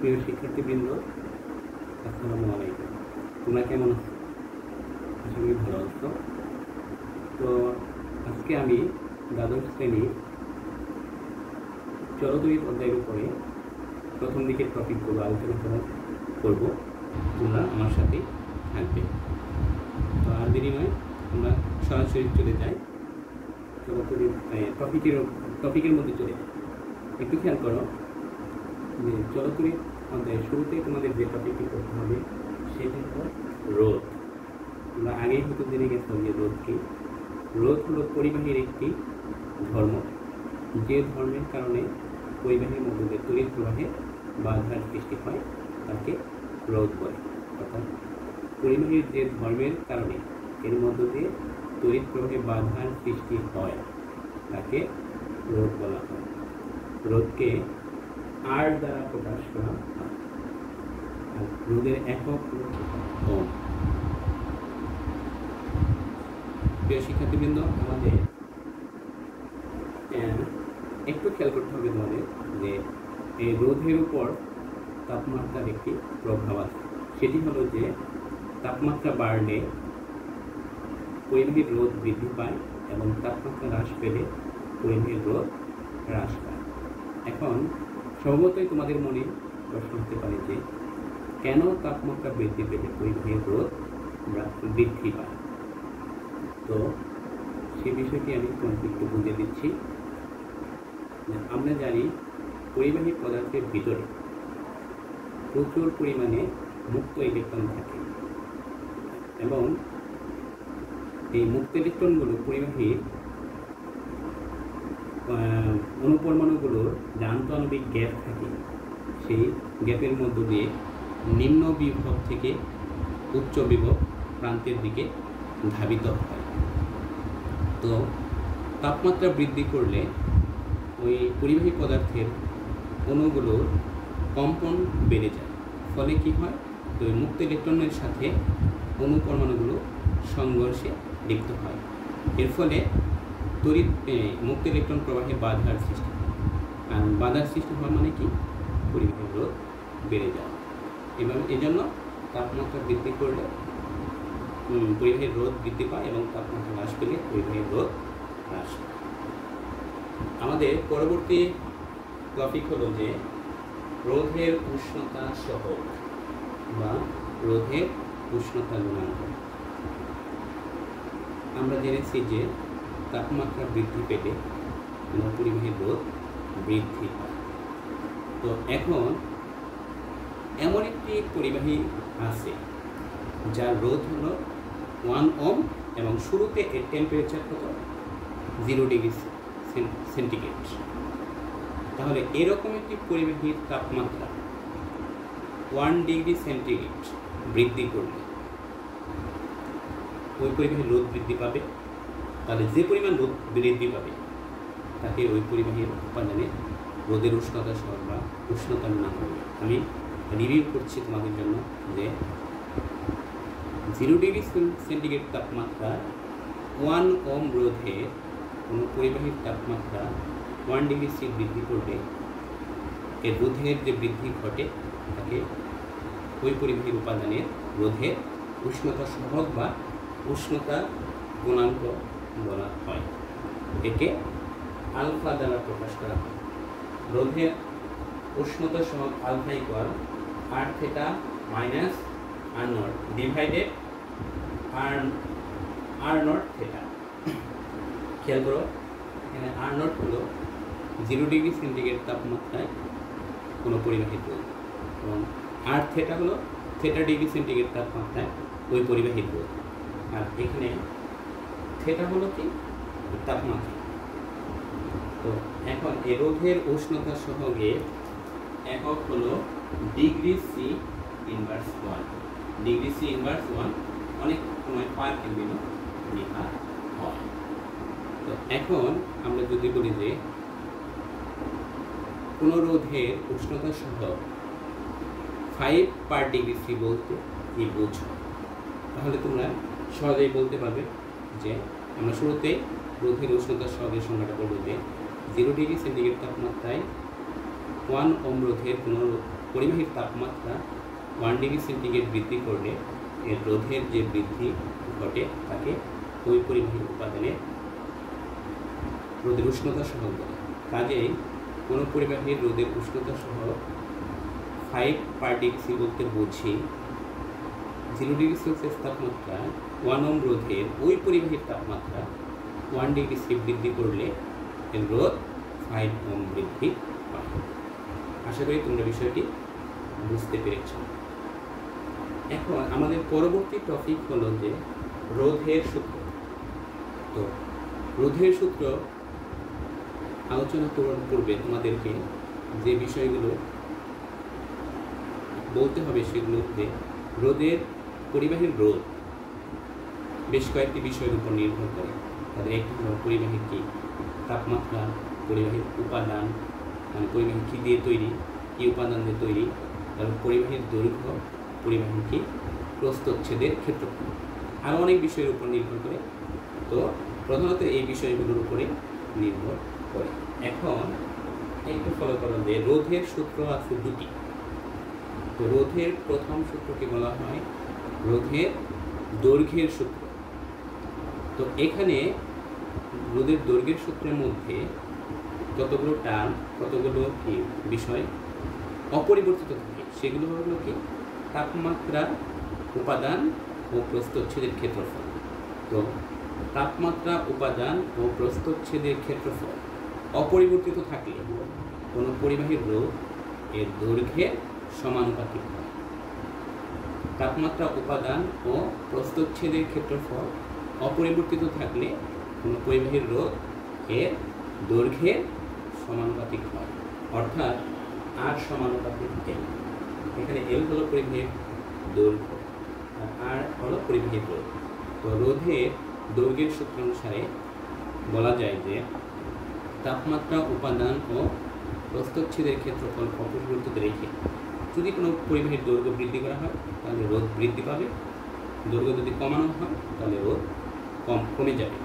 প্রিয় শিক্ষার্থীবৃন্দ, আসসালামু আলাইকুম। তোমরা কেমন আছো? আশা করি ভালো আছো। তো আজকে আমি দ্বাদশ শ্রেণীর চলতরিৎ অধ্যায়ের উপরে প্রথম দিকের টপিকগুলো আলোচনা করবো। তোমরা আমার সাথে থাকবে। তো আর দেরি নয়, আমরা সরাসরি চলে যাই চলতরিৎ টপিকের মধ্যে চলে যাই। একটু খেয়াল করো যে চলতরিৎ অধ্যায়ের শুরুতে তোমাদের যে টপিকটি করতে হবে সেটি হলো রোধ। তোমরা আগেই হয়তো জেনে গেছো যে রোধ কি। রোধ হলো পরিবাহীর একটি ধর্ম, যে ধর্মের কারণে পরিবাহীর মধ্যে যে তড়িৎ প্রবাহে বাধার সৃষ্টি হয় তাকে রোধ বলে। অর্থাৎ পরিবাহীর যে ধর্মের কারণে এর মধ্য দিয়ে তড়িৎ প্রবাহে বাধার সৃষ্টি হয় তাকে রোধ বলা হয়। রোধকে আর দ্বারা প্রকাশ করা হয়। আর রোধের একক ওম। প্রিয় শিক্ষার্থীবৃন্দ, আমাদের একটু খেয়াল করতে হবে তোমাদের যে এই রোধের উপর তাপমাত্রার একটি প্রভাব আছে। সেটি হলো যে তাপমাত্রা বাড়লে পরিবাহীর রোধ বৃদ্ধি পায় এবং তাপমাত্রা হ্রাস পেলে পরিবাহীর রোধ হ্রাস পায়। এখন স্বভাবতই তোমাদের মনে প্রশ্ন হতে পারে যে কেন তাপমাত্রা বৃদ্ধি পেলে পরিবাহীর রোধ বৃদ্ধি পায়। তো সেই বিষয়টি আমি তোমাকে একটু বুঝিয়ে দিচ্ছি। আমরা জানি পরিবাহী পদার্থের ভিতরে প্রচুর পরিমাণে মুক্ত ইলেকট্রন থাকে এবং এই মুক্ত ইলেকট্রনগুলো পরিবাহীর অনুপরমাণুগুলোর যে আন্তঃআণবিক গ্যাপ থাকে সেই গ্যাপের মধ্য দিয়ে নিম্ন বিভব থেকে উচ্চ বিভব প্রান্তের দিকে ধাবিত হয়। তো তাপমাত্রা বৃদ্ধি করলে ওই পরিবাহী পদার্থের অণুগুলোর কম্পন বেড়ে যায়। ফলে কি হয়, তো ওই মুক্ত ইলেকট্রনের সাথে অণু পরমাণুগুলো সংঘর্ষে লিপ্ত হয়। এর ফলে তড়িৎ মুক্ত ইলেকট্রন প্রবাহে বাধার সৃষ্টি হয়। আর বাধার সৃষ্টি হওয়া মানে কি, পরিবাহীর রোধ বেড়ে যাওয়া। এবং এজন্য তাপমাত্রা বৃদ্ধি করলে পরিবাহীর রোধ বৃদ্ধি পায় এবং তাপমাত্রা হ্রাস পেলে পরিবাহীর রোধ হ্রাস পায়। আমাদের পরবর্তী টপিক হলো যে রোধের উষ্ণতা সহগ বা রোধের উষ্ণতা গুণাঙ্ক। আমরা জেনেছি যে তাপমাত্রা বৃদ্ধি পেলে পরিবাহীর রোধ বৃদ্ধি পায়। তো এখন এমন একটি পরিবাহী আছে যার রোধ হলো 1 ওহম এবং শুরুতে এর টেম্পারেচার কত, 0 ডিগ্রি সেন্টিগ্রেড। তাহলে এরকম একটি পরিবাহীর তাপমাত্রা 1 ডিগ্রি সেন্টিগ্রেড বৃদ্ধি করলে ওই পরিবাহীর রোধ বৃদ্ধি পাবে। তাহলে যে পরিমাণ রোধ বৃদ্ধি পাবে তাকে ওই পরিবাহীর উপাদানে রোধের উষ্ণতা সহগ বা উষ্ণতা গুণাঙ্ক হবে। আমি রিভিউ করছি তোমাদের জন্য যে 0 ডিগ্রি সেন্টিগ্রেড তাপমাত্রা 1 ওহম রোধে কোনো পরিবাহীর তাপমাত্রা 1 ডিগ্রি সি বৃদ্ধি করলে এর রোধের যে বৃদ্ধি ঘটে তাকে ওই পরিবাহীর উপাদানের রোধের উষ্ণতা সহগ বা উষ্ণতা গুণাঙ্ক বলা হয়। একে আলফা দ্বারা প্রকাশ করা হয়। রোধের উষ্ণতা সহগ alpha equal R theta minus R naught divided R naught theta. খেয়াল করো, এখানে আর নট হলো 0 ডিগ্রি সেন্টিগ্রেড তাপমাত্রায় কোনো পরিবাহীর রোধ এবং আর থিটা হলো থিটা ডিগ্রি সেন্টিগ্রেড তাপমাত্রায় ওই পরিবাহীর রোধ। আর এখানে থিটা হলো কি, তাপমাত্রা। তো এখন এই রোধের উষ্ণতা সহগের একক হলো degree C inverse 1। Degree C inverse 1 অনেক সময় পার কেলভিনও লেখা হয়। তো এখন আমরা যদি বলি যে কোনো রোধের উষ্ণতা সহগ 5 পার ডিগ্রি সি বলতে কি বোঝো, তাহলে তোমরা সহজেই বলতে পারবে যে আমরা শুরুতে রোধের উষ্ণতা সহগের সংজ্ঞাটা বলবো যে 0 ডিগ্রি সেন্টিগ্রেড তাপমাত্রায় 1 ওহম রোধের কোনো পরিবাহীর তাপমাত্রা 1 ডিগ্রি সেন্টিগ্রেড বৃদ্ধি করলে এর রোধের যে বৃদ্ধি ঘটে তাকে ওই পরিবাহীর উপাদানের রোদের উষ্ণতা সহ বলে। কাজেই কোনো পরিবাহীর রোদের উষ্ণতা সহ 5 পার ডিগ্রি বলতে বুঝি 0 ডিগ্রি সেলসিয়াস তাপমাত্রা 1 ওহম রোধের ওই পরিবাহীর তাপমাত্রা 1 ডিগ্রি সি বৃদ্ধি করলে এর রোধ 5 ওহম বৃদ্ধি পায়। আশা করি তোমরা বিষয়টি বুঝতে পেরেছ। এখন আমাদের পরবর্তী টপিক হলো যে রোধের সূত্র। তো রোধের সূত্র আলোচনা করার পূর্বে তোমাদেরকে যে বিষয়গুলো বলতে হবে সেগুলো যে রোধের পরিবাহীর রোধ বেশ কয়েকটি বিষয়ের উপর নির্ভর করে। তাদের একটি হলো পরিবাহীর কি তাপমাত্রা, পরিবাহীর উপাদান, মানে পরিবাহী কী দিয়ে তৈরি, কী উপাদান দিয়ে তৈরি, তারপর পরিবাহীর দৈর্ঘ্য, পরিবাহীর কি প্রস্থচ্ছেদের ক্ষেত্রফল, আরও অনেক বিষয়ের উপর নির্ভর করে। তো প্রধানত এই বিষয়গুলোর উপরে নির্ভর করে। এখন একটু ফলো করো যে রোধের সূত্র আছে দুটি। তো রোধের প্রথম সূত্রকে বলা হয় রোধের দৈর্ঘ্যের সূত্র। তো এখানে রোধের দৈর্ঘ্যের সূত্রের মধ্যে কতগুলো টার্ম, কতগুলো কি বিষয় অপরিবর্তিত থাকে, সেগুলো হলো কি তাপমাত্রা, উপাদান ও প্রস্থচ্ছেদের ক্ষেত্রফল। তো তাপমাত্রা, উপাদান ও প্রস্থচ্ছেদের ক্ষেত্রফল অপরিবর্তিত থাকলে কোনো পরিবাহীর রোধ এর দৈর্ঘ্যের সমানুপাতিক হয়। তাপমাত্রা, উপাদান ও প্রস্থচ্ছেদের ক্ষেত্রফল অপরিবর্তিত থাকলে কোনো পরিবাহীর রোধ এর দৈর্ঘ্যের সমানুপাতিক হয়, অর্থাৎ আর সমানুপাতিক এল। এখানে এল হলো পরিবাহীর দৈর্ঘ্য আর হলো পরিবাহীর রোধ। তো রোধের দৈর্ঘ্যের সূত্র অনুসারে বলা যায় যে তাপমাত্রা, উপাদান ও প্রস্থচ্ছেদের ক্ষেত্রফল অপরিবর্তিত রেখে যদি কোনো পরিবাহীর দৈর্ঘ্য বৃদ্ধি করা হয় তাহলে রোধ বৃদ্ধি পাবে, দৈর্ঘ্য যদি কমানো হয় তাহলে রোধ কমে যাবে।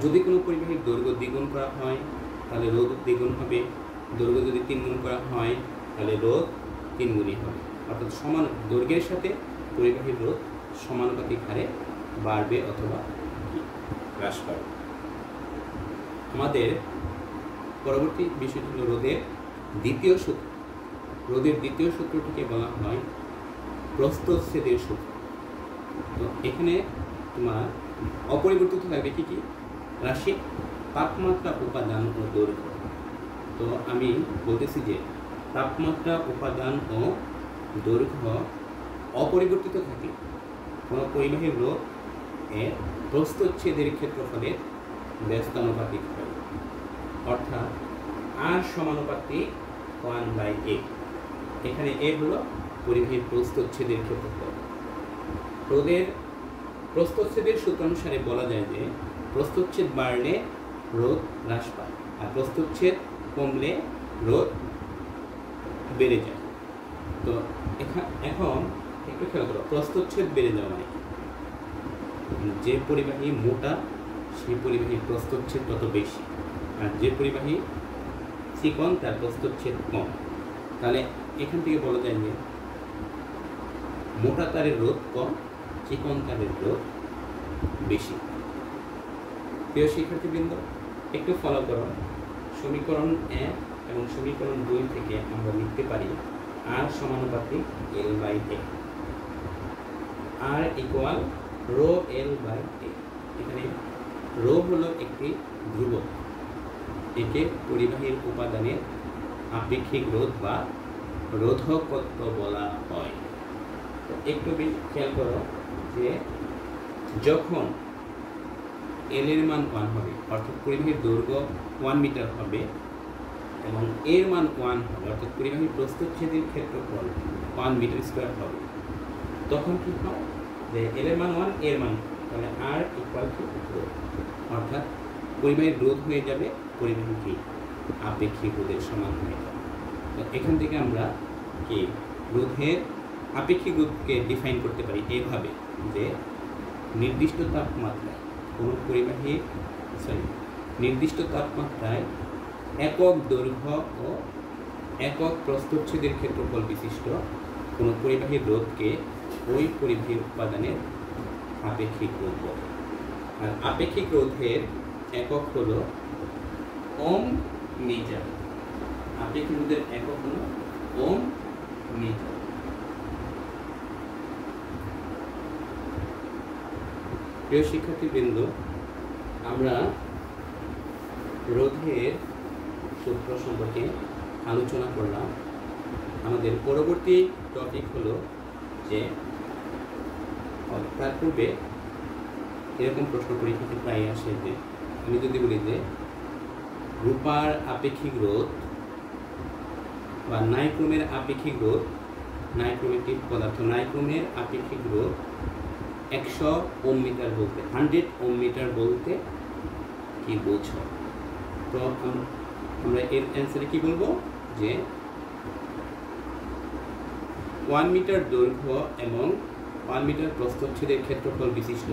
যদি কোনো পরিবাহীর দৈর্ঘ্য দ্বিগুণ করা হয় তাহলে রোধ দ্বিগুণ হবে, দৈর্ঘ্য যদি 3 গুণ করা হয় তাহলে রোধ 3 গুণই হবে। অর্থাৎ সমান দৈর্ঘ্যের সাথে পরিবাহীর রোধ সমানুপাতিক হারে বাড়বে অথবা হ্রাস পাবে। আমাদের পরবর্তী বিষয়টি হল রোধের দ্বিতীয় সূত্র। রোধের দ্বিতীয় সূত্রটিকে বলা হয় প্রস্থচ্ছেদের সূত্র। তো এখানে তোমার অপরিবর্তিত থাকবে কি কি রাশি, তাপমাত্রা, উপাদান ও দৈর্ঘ্য। তো আমি বলতেছি যে তাপমাত্রা, উপাদান ও দৈর্ঘ্য অপরিবর্তিত থাকে কোনো পরিবাহীর রোধ এর প্রস্থচ্ছেদের ক্ষেত্রফলের ব্যস্তানুপাতিক হয়, অর্থাৎ আর সমানুপাতিক 1/a। এখানে এ হলো পরিবাহীর প্রস্থচ্ছেদের ক্ষেত্রফল। রোধের প্রস্থচ্ছেদের সূত্র অনুসারে বলা যায় যে প্রস্থচ্ছেদ বাড়লে রোধ হ্রাস পায় আর প্রস্থচ্ছেদ কমলে রোধ বেড়ে যায়। তো এখন একটু খেয়াল করো, প্রস্থচ্ছেদ বেড়ে যাওয়া মানে যে পরিবাহী মোটা সেই পরিবাহীর প্রস্থচ্ছেদ তত বেশি, আর যে পরিবাহী চিকন তার প্রস্থচ্ছেদ কম। তাহলে এখান থেকে বলা যায় যে মোটা তারের রোধ কম, চিকন তারের রোধ বেশি। প্রিয় শিক্ষার্থীবৃন্দ, একটু ফলো করো। সমীকরণ 1 এবং সমীকরণ 2 থেকে আমরা লিখতে পারি আর সমানুপাতিক L/A, আর ইকুয়াল রো L/A। এখানে রো হলো একটি ধ্রুবক, একে পরিবাহীর উপাদানের আপেক্ষিক রোধ বা রোধকত্ব বলা হয়। একটু খেয়াল করো যে যখন এল এর মান 1 হবে, অর্থাৎ পরিবাহীর দৈর্ঘ্য 1 মিটার হবে এবং এর মান 1 হবে, অর্থাৎ পরিবাহীর প্রস্থচ্ছেদের ক্ষেত্রফল 1 মিটার স্কোয়ার হবে, তখন কি হয় যে এল এর মান 1, এর মান, তাহলে আর ইকুয়াল টু রোধ, অর্থাৎ পরিবাহীর রোধ হয়ে যাবে পরিবাহী কি আপেক্ষিক রোধের সমান হয়ে যাবে। তো এখান থেকে আমরা কি রোধের আপেক্ষিক রোধকে ডিফাইন করতে পারি এইভাবে যে নির্দিষ্ট তাপমাত্রায় কোনো পরিবাহী নির্দিষ্ট তাপমাত্রায় একক দৈর্ঘ্য ও একক প্রস্থচ্ছেদের ক্ষেত্রফল বিশিষ্ট কোনো পরিবাহীর রোধকে ওই পরিবাহীর উপাদানের আপেক্ষিক রোধ বলে। আর আপেক্ষিক রোধের একক হলো ওম মিটার। আপেক্ষিক রোধের একক হলো ওম মিটার। প্রিয় শিক্ষার্থীবৃন্দ, আমরা রোধের সূত্র সম্পর্কে আলোচনা করলাম। আমাদের পরবর্তী টপিক হলো যে তার পূর্বে এরকম প্রশ্ন পরীক্ষাতে প্রায় আসে যে আমি যদি বলি যে রূপার আপেক্ষিক রোধ বা নাইক্রোমের আপেক্ষিক রোধ, নাইক্রোম একটি পদার্থ, নাইক্রোমের আপেক্ষিক রোধ 100 ওম মিটার বলতে 100 ওম মিটার বলতে কি বোঝো? তো আমরা এর অ্যান্সারে কি বলবো যে 1 মিটার দৈর্ঘ্য এবং 1 মিটার প্রস্থচ্ছেদের ক্ষেত্রফল বিশিষ্ট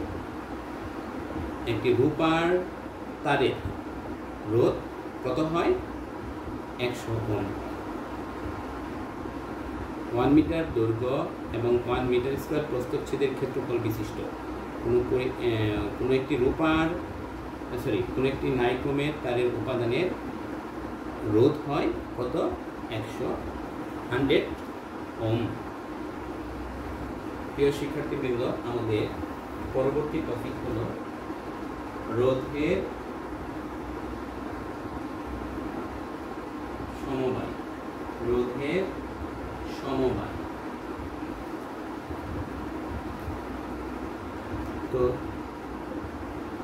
একটি রূপার তারের রোধ কত হয়? 100 ওম। 1 মিটার দৈর্ঘ্য এবং 1 মিটার স্কয়ার প্রস্থচ্ছেদের ক্ষেত্রফল বিশিষ্ট কোনো একটি রূপার কোনো একটি নাইক্রোমের তারের উপাদানের রোধ হয় কত? 100 ওম। প্রিয় শিক্ষার্থীবৃন্দ, আমাদের পরবর্তী টপিক হলো রোধের সমবায়। রোধের সমবায়। তো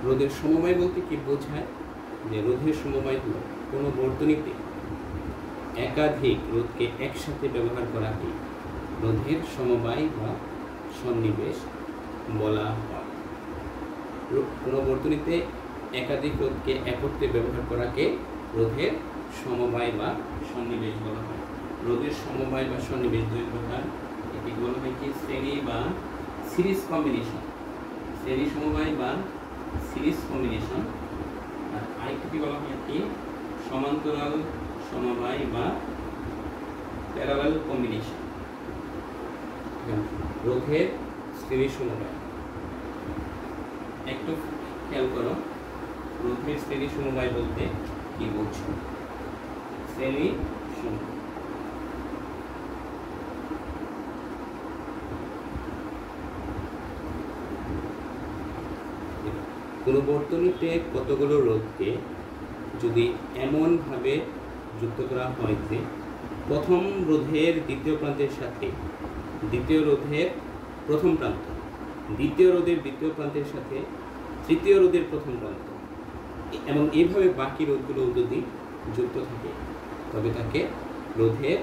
রোধের সমবায় বলতে কি বোঝায়? যে রোধের সমবায় হলো কোনো বর্তনীতে একাধিক রোধকে একসাথে ব্যবহার করাকে রোধের সমবায় বা সন্নিবেশ বলা হয়। কোনো বর্তনীতে একাধিক রোধকে একত্রে ব্যবহার করাকে রোধের সমবায় বা সন্নিবেশ বলা হয়। রোধের সমবায় বা সন্নিবেশ দুই প্রকার। এটি বলা হয় কি শ্রেণী বা সিরিজ কম্বিনেশন, শ্রেণী সমবায় বা সিরিজ কম্বিনেশন। আর আরেকটি বলা হয় কি সমান্তরাল সমবায় বা প্যারালাল কম্বিনেশন। রোধের শ্রেণী সমবায় একটু খেয়াল করো, রোধের শ্রেণী সমবায় বলতে কি বলছো? শ্রেণী সমবায় কোনো বর্তনীতে কতগুলো রোধকে যদি এমনভাবে যুক্ত করা হয় যে প্রথম রোধের দ্বিতীয় প্রান্তের সাথে দ্বিতীয় রোধের প্রথম প্রান্ত, দ্বিতীয় রোধের দ্বিতীয় প্রান্তের সাথে তৃতীয় রোধের প্রথম প্রান্ত এবং এইভাবে বাকি রোধগুলো যদি যুক্ত থাকে তবে তাকে রোধের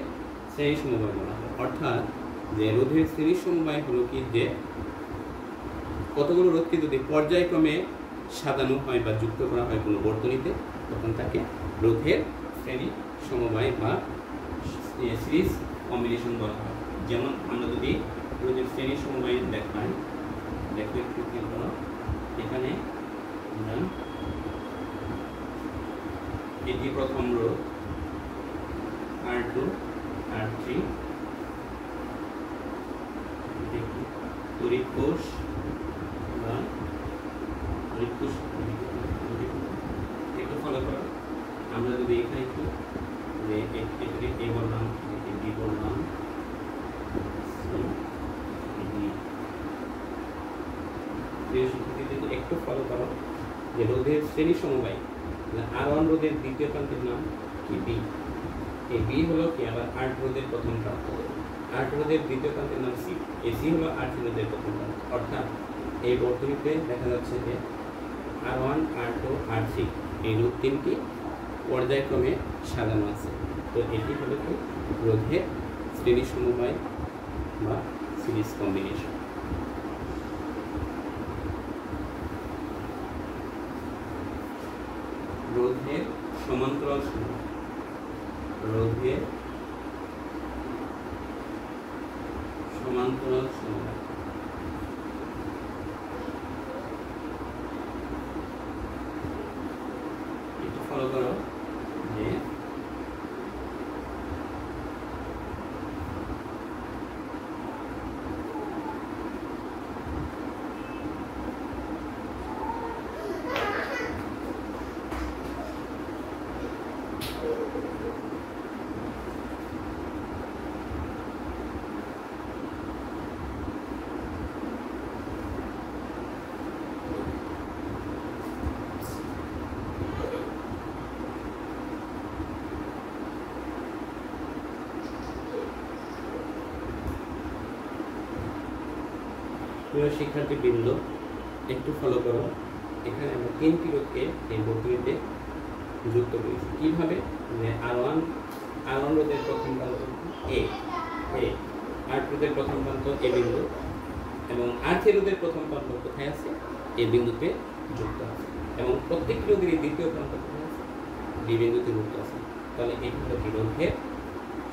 শ্রেণী সমবায় বলা হয়। অর্থাৎ যে রোধের শ্রেণী সমবায় হলো কি যে কতগুলো রোধকে যদি পর্যায়ক্রমে সাজানো হয় বা যুক্ত করা হয় কোনো বর্তনীতে তখন তাকে রোধের শ্রেণী সমবায় বা সিরিজ কম্বিনেশন বলা হয়। যেমন আমরা যদি রোধের শ্রেণী সমবায় দেখাই, দেখো একটু কি করো, এখানে এটি প্রথম রোধ R2 R3 তড়িৎ কোষ বা তড়িৎ কোষ একটু ফলো করো। আমরা যদি এখানে একটু যে এ বললাম, বি বললাম, একটু ফলো করো যে রোধের শ্রেণী সমবায় R1 রোধের দ্বিতীয় প্রান্তের নাম কি? বি। এই বি হলো কি আবার R2 রোধের প্রথম প্রান্ত, R2 রোধের দ্বিতীয় প্রান্তের নাম সি। এই সি হলো R3 রোধের প্রথম প্রান্ত। অর্থাৎ এই বর্তনীতে দেখা যাচ্ছে যে R1 R2 R3 এই রোধ তিনটি পর্যায়ক্রমে সাজানো আছে। তো এটি হলো কি রোধের শ্রেণী সমবায় বা সিরিজ কম্বিনেশন। রোধের সমান্তরাল সমবায়, রোধের সমান্তরাল সমবায় একটু ফলো করো যে প্রিয় শিক্ষার্থীবৃন্দ, একটু ফলো করো। এখানে আমরা 3টি রোধকে এই বর্তনীতে যুক্ত করেছি। কীভাবে? যে R1 রোধের প্রথম প্রান্ত A, R2 রোধের প্রথম প্রান্ত A বিন্দু এবং R3 রোধের প্রথম প্রান্ত কোথায় আছে? A বিন্দুতে যুক্ত আছে এবং প্রত্যেকটি রোধের দ্বিতীয় প্রান্ত কোথায় আছে? B বিন্দুতে যুক্ত আছে। তাহলে এটি হলো কি? রোধের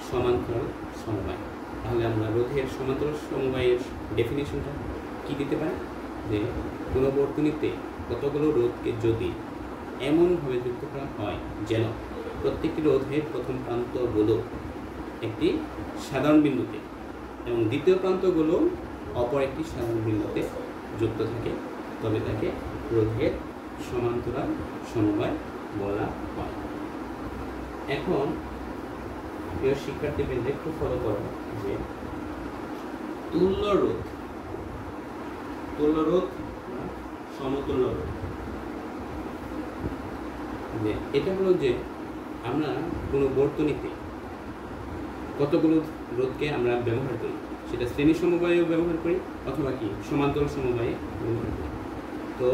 সমান্তরাল সমবায়। তাহলে আমরা রোধের সমান্তরাল সমবায়ের ডেফিনিশনটা কি দিতে পারি? যে কোনো বর্তনীতে কতগুলো রোধকে যদি এমনভাবে যুক্ত করা হয় যেন প্রত্যেকটি রোধের প্রথম প্রান্তগুলো একটি সাধারণ বিন্দুতে এবং দ্বিতীয় প্রান্তগুলো অপর একটি সাধারণ বিন্দুতে যুক্ত থাকে, তবে তাকে রোধের সমান্তরাল সমবায় বলা হয়। এখন প্রিয় শিক্ষার্থীবৃন্দ, একটু ফলো করো যে তুল্য রোধ, সমতুল্য রোধ, যে এটা হলো যে আমরা কোনো বর্তনীতে কতগুলো রোধকে আমরা ব্যবহার করি, সেটা শ্রেণী সমবায়েও ব্যবহার করি অথবা কি সমান্তরাল সমবায়ে ব্যবহার করি। তো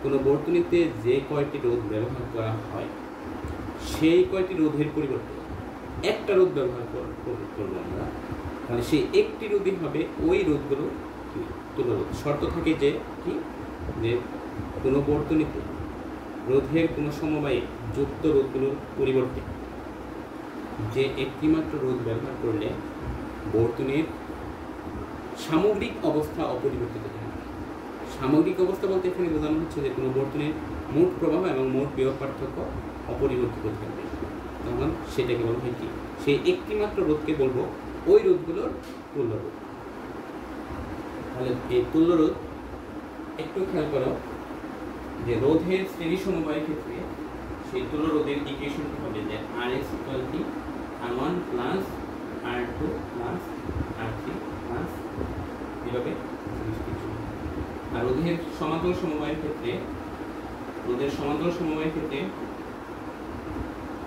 কোনো বর্তনীতে যে কয়টি রোধ ব্যবহার করা হয় সেই কয়টি রোধের পরিবর্তে একটা রোধ ব্যবহার করবো আমরা, তাহলে সেই একটি রোধই হবে ওই রোধগুলো তুল্য রোধ। শর্ত থাকে যে কি? যে কোনো বর্তনীতে রোধের কোনো সমবায়ে যুক্ত রোধগুলোর পরিবর্তে যে একটিমাত্র রোধ ব্যবহার করলে বর্তনীর সামগ্রিক অবস্থা অপরিবর্তিত থাকে। সামগ্রিক অবস্থা বলতে এখানে বোঝানো হচ্ছে যে কোনো বর্তনীর মোট প্রবাহ এবং মোট বিভব পার্থক্য অপরিবর্তিত থাকবে, তখন সেটাকে বলা হয় কি? সেই একটিমাত্র রোধকে বলবো ওই রোধগুলোর তুল্য রোধ। তাহলে এই তুল্য রোধ একটু খেয়াল করো যে রোধের শ্রেণী সমবায়ের ক্ষেত্রে সেই তুল্য রোধের ইকুয়েশনটি হবে যে RS = R1 + R2 + R3 + এভাবে। আর রোধের সমান্তরাল সমবায়ের ক্ষেত্রে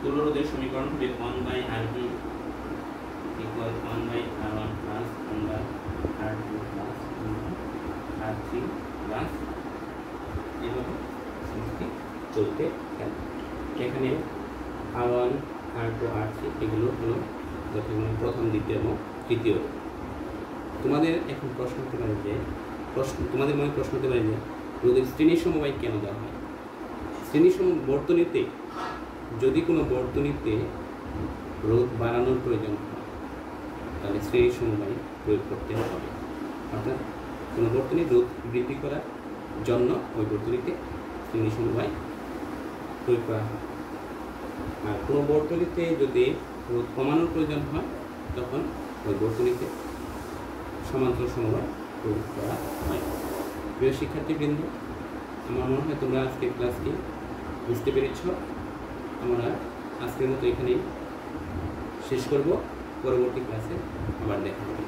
তুল্য রোধের সমীকরণ হবে 1/RB = 1/R1 + 1/R2 + R3 + এভাবে চলতে থাকে। এখানে R1, R2, R3 এগুলো হলো প্রথম, দ্বিতীয় এবং তৃতীয়। তোমাদের এখন প্রশ্ন হতে পারে যে তোমাদের মনে প্রশ্ন হতে পারে যে রোধের শ্রেণী সমবায় কেন দেওয়া হয়? শ্রেণী বর্তনীতে যদি কোনো বর্তনীতে রোধ বাড়ানোর প্রয়োজন হয় তাহলে শ্রেণী সমবায় প্রয়োগ করতে হবে। অর্থাৎ কোনো বর্তনীর রোধ বৃদ্ধি করার জন্য ওই বর্তনীতে শ্রেণী সমবায় প্রয়োগ করা হয়। আর কোনো বর্তনীতে যদি রোধ কমানোর প্রয়োজন হয় তখন ওই বর্তনীতে সমান্তরাল সমবায় প্রয়োগ করা হয়। প্রিয় শিক্ষার্থীবৃন্দ, আমার মনে হয় তোমরা আজকের ক্লাসটি বুঝতে পেরেছ। আমরা আজকের মতো এখানেই শেষ করব। পরবর্তী ক্লাসে আবার দেখা হবে।